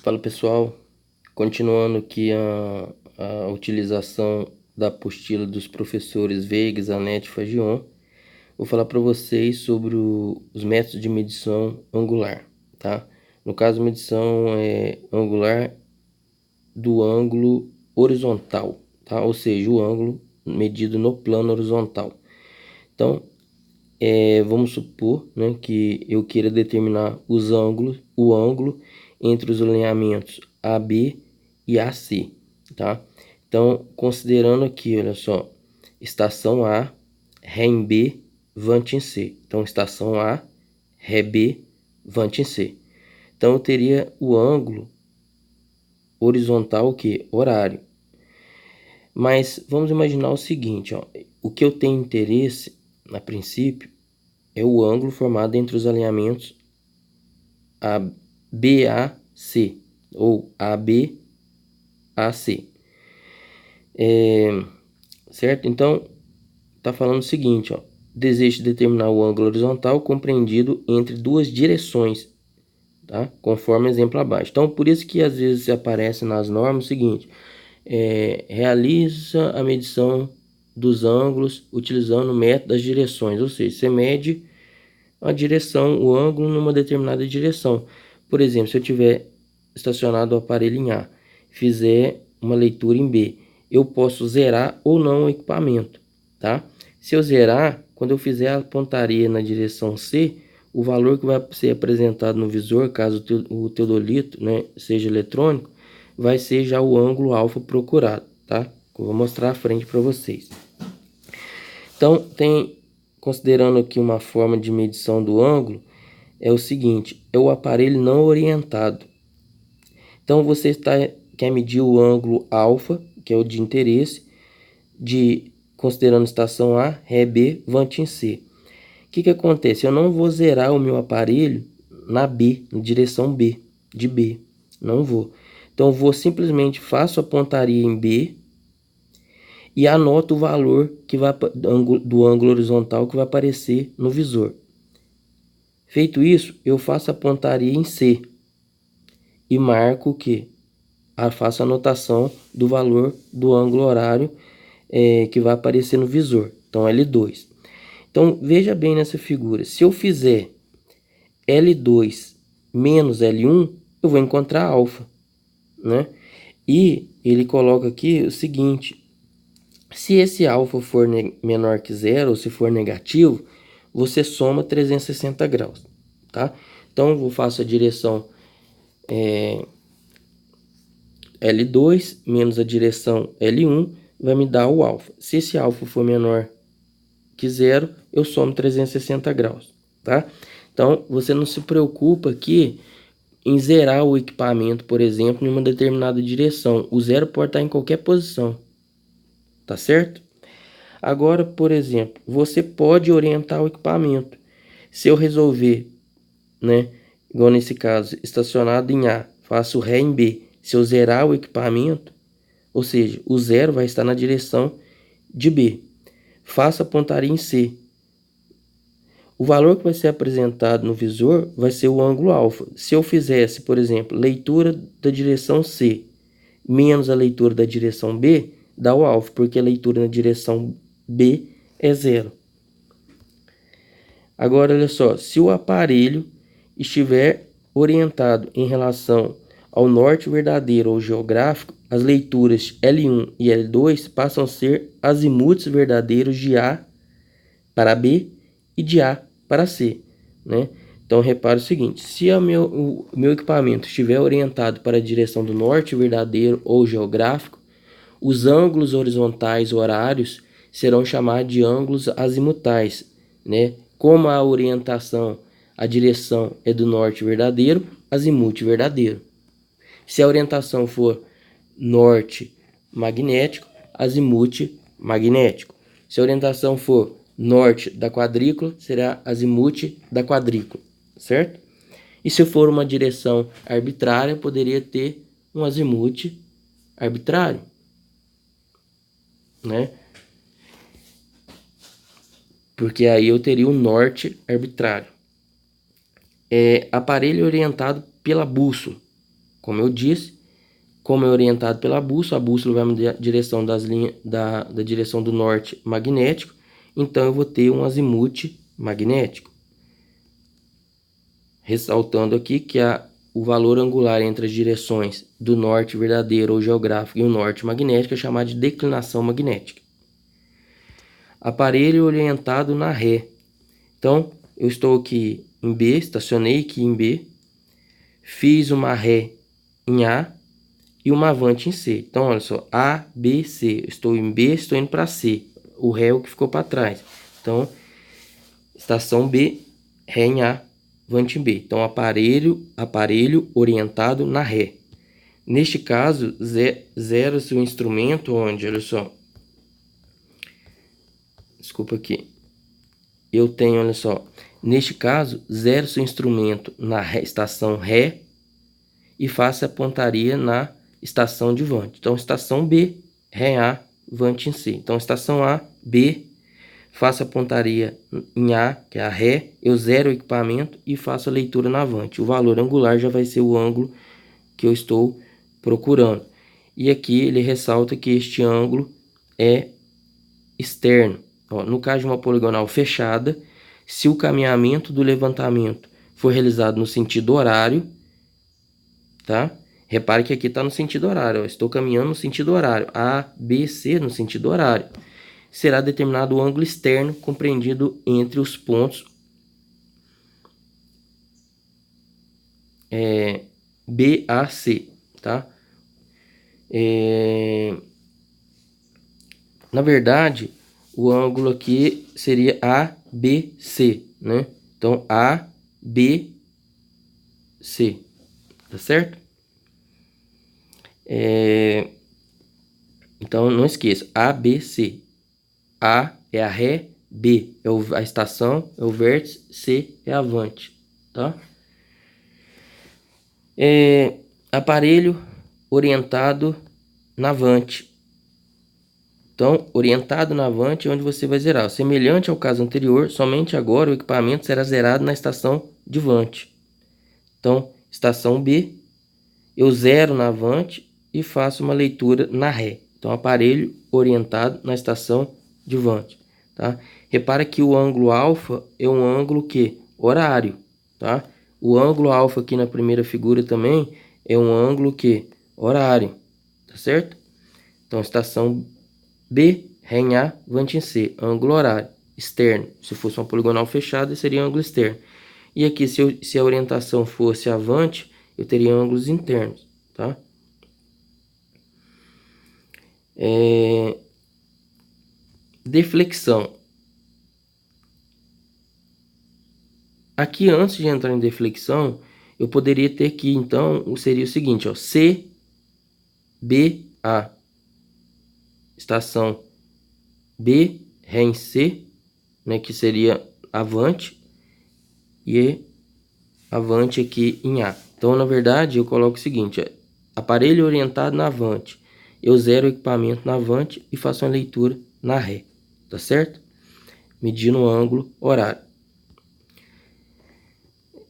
Fala pessoal, continuando aqui a utilização da apostila dos professores Veiga, Zanetti e Fagion, vou falar para vocês sobre os métodos de medição angular, tá? No caso, medição angular do ângulo horizontal, tá? Ou seja, o ângulo medido no plano horizontal. Então, vamos supor, né, que eu queira determinar o ângulo entre os alinhamentos AB e AC, tá? Então, considerando aqui, olha só, estação A, Ré em B, Vant em C. Então, estação A, Ré B, Vant em C. Então, eu teria o ângulo horizontal, o que? Horário. Mas vamos imaginar o seguinte, ó, o que eu tenho interesse, a princípio, é o ângulo formado entre os alinhamentos BAC ou ABAC. Certo? Então, está falando o seguinte, ó, desejo determinar o ângulo horizontal compreendido entre duas direções, tá? Conforme o exemplo abaixo. Então, por isso que às vezes aparece nas normas o seguinte, realiza a medição dos ângulos utilizando o método das direções, ou seja, você mede a direção, o ângulo numa determinada direção. Por exemplo, se eu tiver estacionado o aparelho em A, fizer uma leitura em B, eu posso zerar ou não o equipamento, tá? Se eu zerar, quando eu fizer a pontaria na direção C, o valor que vai ser apresentado no visor, caso o teodolito, né, seja eletrônico, vai ser já o ângulo alfa procurado, tá? Eu vou mostrar à frente para vocês. Então, considerando aqui uma forma de medição do ângulo, é o seguinte, é o aparelho não orientado. Então, você quer medir o ângulo alfa, que é o de interesse, considerando estação A, Ré B, Vant em C. O que acontece? Eu não vou zerar o meu aparelho na B, na direção B, de B. Não vou. Então, eu simplesmente faço a pontaria em B e anoto o valor do ângulo horizontal que vai aparecer no visor. Feito isso, eu faço a pontaria em C e marco o que? Faço a anotação do valor do ângulo horário que vai aparecer no visor. Então, L2. Então, veja bem nessa figura. Se eu fizer L2 menos L1, eu vou encontrar alfa, né? E ele coloca aqui o seguinte, se esse alfa for menor que zero, ou se for negativo, você soma 360 graus, tá? Então, eu faço a direção L2 menos a direção L1, vai me dar o alfa. Se esse alfa for menor que zero, eu somo 360 graus, tá? Então, você não se preocupa aqui em zerar o equipamento, por exemplo, em uma determinada direção. O zero pode estar em qualquer posição, tá certo? Agora, por exemplo, você pode orientar o equipamento. Se eu resolver, né, igual nesse caso, estacionado em A, faço Ré em B. Se eu zerar o equipamento, ou seja, o zero vai estar na direção de B. Faço a pontaria em C. O valor que vai ser apresentado no visor vai ser o ângulo alfa. Se eu fizesse, por exemplo, leitura da direção C menos a leitura da direção B, dá o alfa, porque a leitura na direção B é zero. Agora, olha só, se o aparelho estiver orientado em relação ao norte verdadeiro ou geográfico, as leituras L1 e L2 passam a ser azimutes verdadeiros de A para B e de A para C, né? Então, repare o seguinte, se o meu equipamento estiver orientado para a direção do norte verdadeiro ou geográfico, os ângulos horizontais horários serão chamados de ângulos azimutais, né? Como a orientação, a direção é do norte verdadeiro, azimute verdadeiro. Se a orientação for norte magnético, azimute magnético. Se a orientação for norte da quadrícula, será azimute da quadrícula, certo? E se for uma direção arbitrária, poderia ter um azimute arbitrário, né? Porque aí eu teria um norte arbitrário. Aparelho orientado pela bússola. como eu disse. Como é orientado pela bússola, a bússola vai me dar a direção das linhas da direção do norte magnético, então eu vou ter um azimuth magnético. Ressaltando aqui que o valor angular entre as direções do norte verdadeiro ou geográfico e o norte magnético é chamado de declinação magnética. Aparelho orientado na ré. Então, eu estou aqui em B, estacionei aqui em B, fiz uma ré em A e uma avante em C. Então, olha só, A, B, C. Eu estou em B, estou indo para C. O ré é o que ficou para trás. Então, estação B, ré em A, avante em B. Então, aparelho orientado na ré. Neste caso, zero-se o instrumento onde, olha só. Desculpa aqui. Eu tenho, olha só. Neste caso, zero-se o instrumento na ré, estação ré e faça a pontaria na estação de vante. Então, estação B, ré em A, vante em C. Então, estação A, B, faço a pontaria em A, que é a ré, eu zero o equipamento e faço a leitura na vante. O valor angular já vai ser o ângulo que eu estou procurando. E aqui ele ressalta que este ângulo é externo. Ó, no caso de uma poligonal fechada, se o caminhamento do levantamento for realizado no sentido horário, tá? Repare que aqui está no sentido horário, ó. Estou caminhando no sentido horário, A, B, C no sentido horário. Será determinado o ângulo externo compreendido entre os pontos B, A, C, tá? Na verdade, o ângulo aqui seria A, B, C, né? Então, A, B, C, tá certo? Então, não esqueça, A, B, C. A é a ré, B é a estação, é o vértice, C é a avante, tá? Aparelho orientado na avante. Então, orientado na avante é onde você vai zerar. Semelhante ao caso anterior, somente agora o equipamento será zerado na estação de vante. Então, estação B, eu zero na avante e faço uma leitura na ré. Então, aparelho orientado na estação de vante, tá? Repara que o ângulo alfa é um ângulo que horário, tá? O ângulo alfa aqui na primeira figura também é um ângulo que horário, tá certo? Então, estação B, ré em A, vante em C, ângulo horário, externo. Se fosse uma poligonal fechada, seria ângulo externo. E aqui, se a orientação fosse avante, eu teria ângulos internos, tá? Deflexão. Aqui, antes de entrar em deflexão, eu poderia ter que, então, seria o seguinte, ó, C, B, A. Estação B, ré em C, né, que seria avante, e avante aqui em A. Então, na verdade, eu coloco o seguinte, aparelho orientado na avante. Eu zero o equipamento na avante e faço uma leitura na ré, tá certo? Medindo o ângulo horário.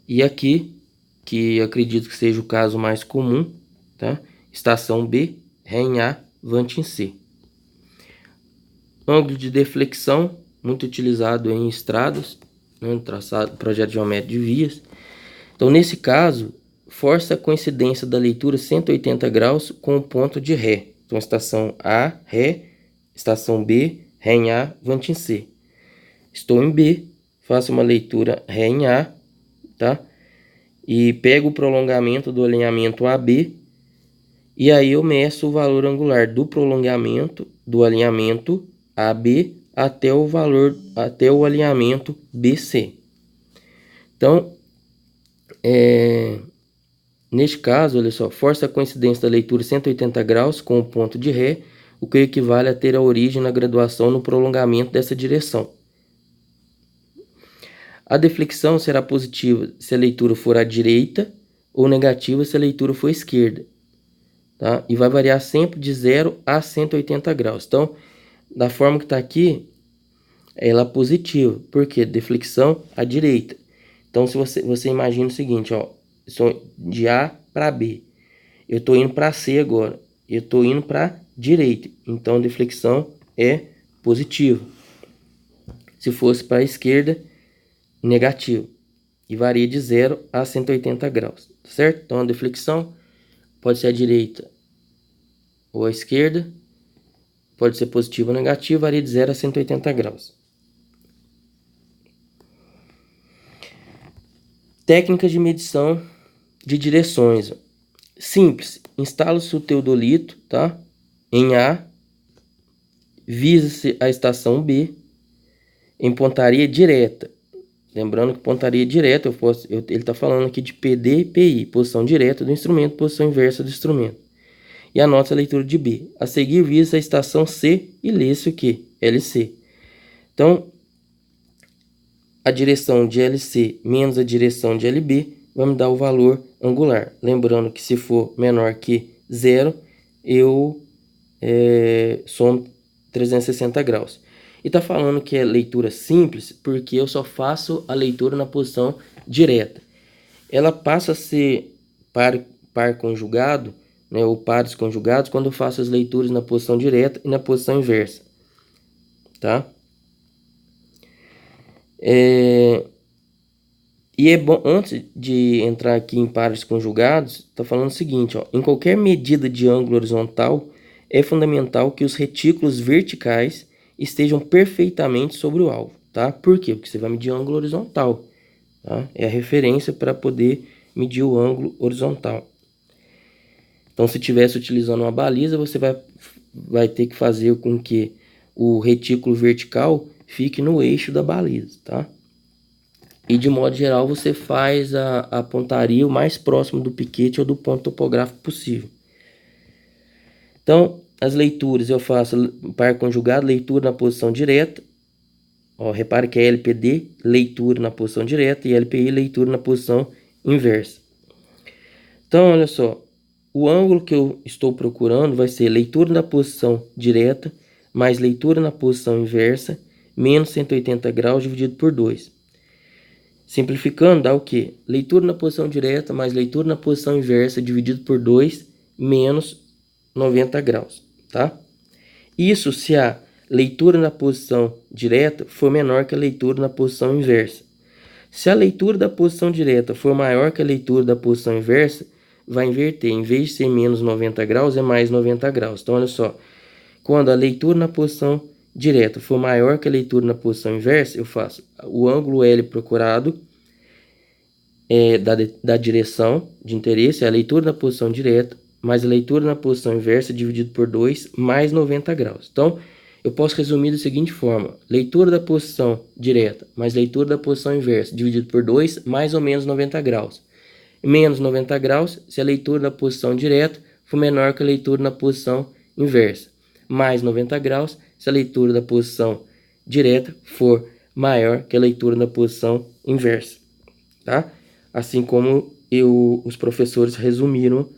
E aqui, que acredito que seja o caso mais comum, tá? Estação B, ré em A, vante em C. Ângulo de deflexão, muito utilizado em estradas, né, traçado, projeto geométrico de vias. Então, nesse caso, força a coincidência da leitura 180 graus com o ponto de ré. Então, estação A, ré, estação B, ré em A, vante em C. Estou em B, faço uma leitura ré em A, tá? E pego o prolongamento do alinhamento AB, e aí eu meço o valor angular do prolongamento do alinhamento AB até o alinhamento BC. Então, neste caso, olha só, força a coincidência da leitura 180 graus com o ponto de ré, o que equivale a ter a origem na graduação no prolongamento dessa direção. A deflexão será positiva se a leitura for à direita ou negativa se a leitura for à esquerda, tá? E vai variar sempre de 0 a 180 graus. Então, da forma que está aqui, ela é positiva, porque deflexão à direita. Então, se você imagina o seguinte, ó, de A para B. Eu estou indo para C agora. Eu estou indo para direita. Então, a deflexão é positiva. Se fosse para a esquerda, negativo. E varia de 0 a 180 graus. Certo? Então, a deflexão pode ser à direita ou à esquerda. Pode ser positivo ou negativo. Varia de 0 a 180 graus. Técnicas de medição de direções. Simples. Instala-se o teodolito, tá? Em A. Visa-se a estação B. Em pontaria direta. Lembrando que pontaria direta, ele está falando aqui de PD e PI. Posição direta do instrumento, posição inversa do instrumento. E anota a leitura de B. A seguir, visa a estação C e lê-se o quê? LC. Então, a direção de LC menos a direção de LB vai me dar o valor angular. Lembrando que se for menor que 0, eu somo 360 graus. E está falando que é leitura simples porque eu só faço a leitura na posição direta. Ela passa a ser par conjugado, né, ou pares conjugados, quando eu faço as leituras na posição direta e na posição inversa. Tá? E é bom, antes de entrar aqui em pares conjugados, está falando o seguinte, ó, em qualquer medida de ângulo horizontal, é fundamental que os retículos verticais estejam perfeitamente sobre o alvo, tá? Por quê? Porque você vai medir ângulo horizontal, tá? É a referência para poder medir o ângulo horizontal. Então, se estivesse utilizando uma baliza, você vai ter que fazer com que o retículo vertical fique no eixo da baliza, tá? E de modo geral você faz a pontaria o mais próximo do piquete ou do ponto topográfico possível. Então, as leituras eu faço par conjugado, leitura na posição direta. Ó, repare que é LPD, leitura na posição direta, e LPI, leitura na posição inversa. Então, olha só, o ângulo que eu estou procurando vai ser leitura na posição direta, mais leitura na posição inversa, menos 180 graus dividido por 2. Simplificando, dá o quê? Leitura na posição direta mais leitura na posição inversa dividido por 2 menos 90 graus, tá? Isso se a leitura na posição direta for menor que a leitura na posição inversa. Se a leitura da posição direta for maior que a leitura da posição inversa, vai inverter. Em vez de ser menos 90 graus, é mais 90 graus. Então, olha só. Quando a leitura na posição direta for maior que a leitura na posição inversa, eu faço o ângulo L procurado da direção de interesse, é a leitura na posição direta, mais a leitura na posição inversa dividido por 2, mais 90 graus. Então, eu posso resumir da seguinte forma. Leitura da posição direta, mais leitura da posição inversa dividido por 2, mais ou menos 90 graus. Menos 90 graus se a leitura da posição direta for menor que a leitura na posição inversa. Mais 90 graus se a leitura da posição direta for maior que a leitura na posição inversa. Tá? Assim como os professores resumiram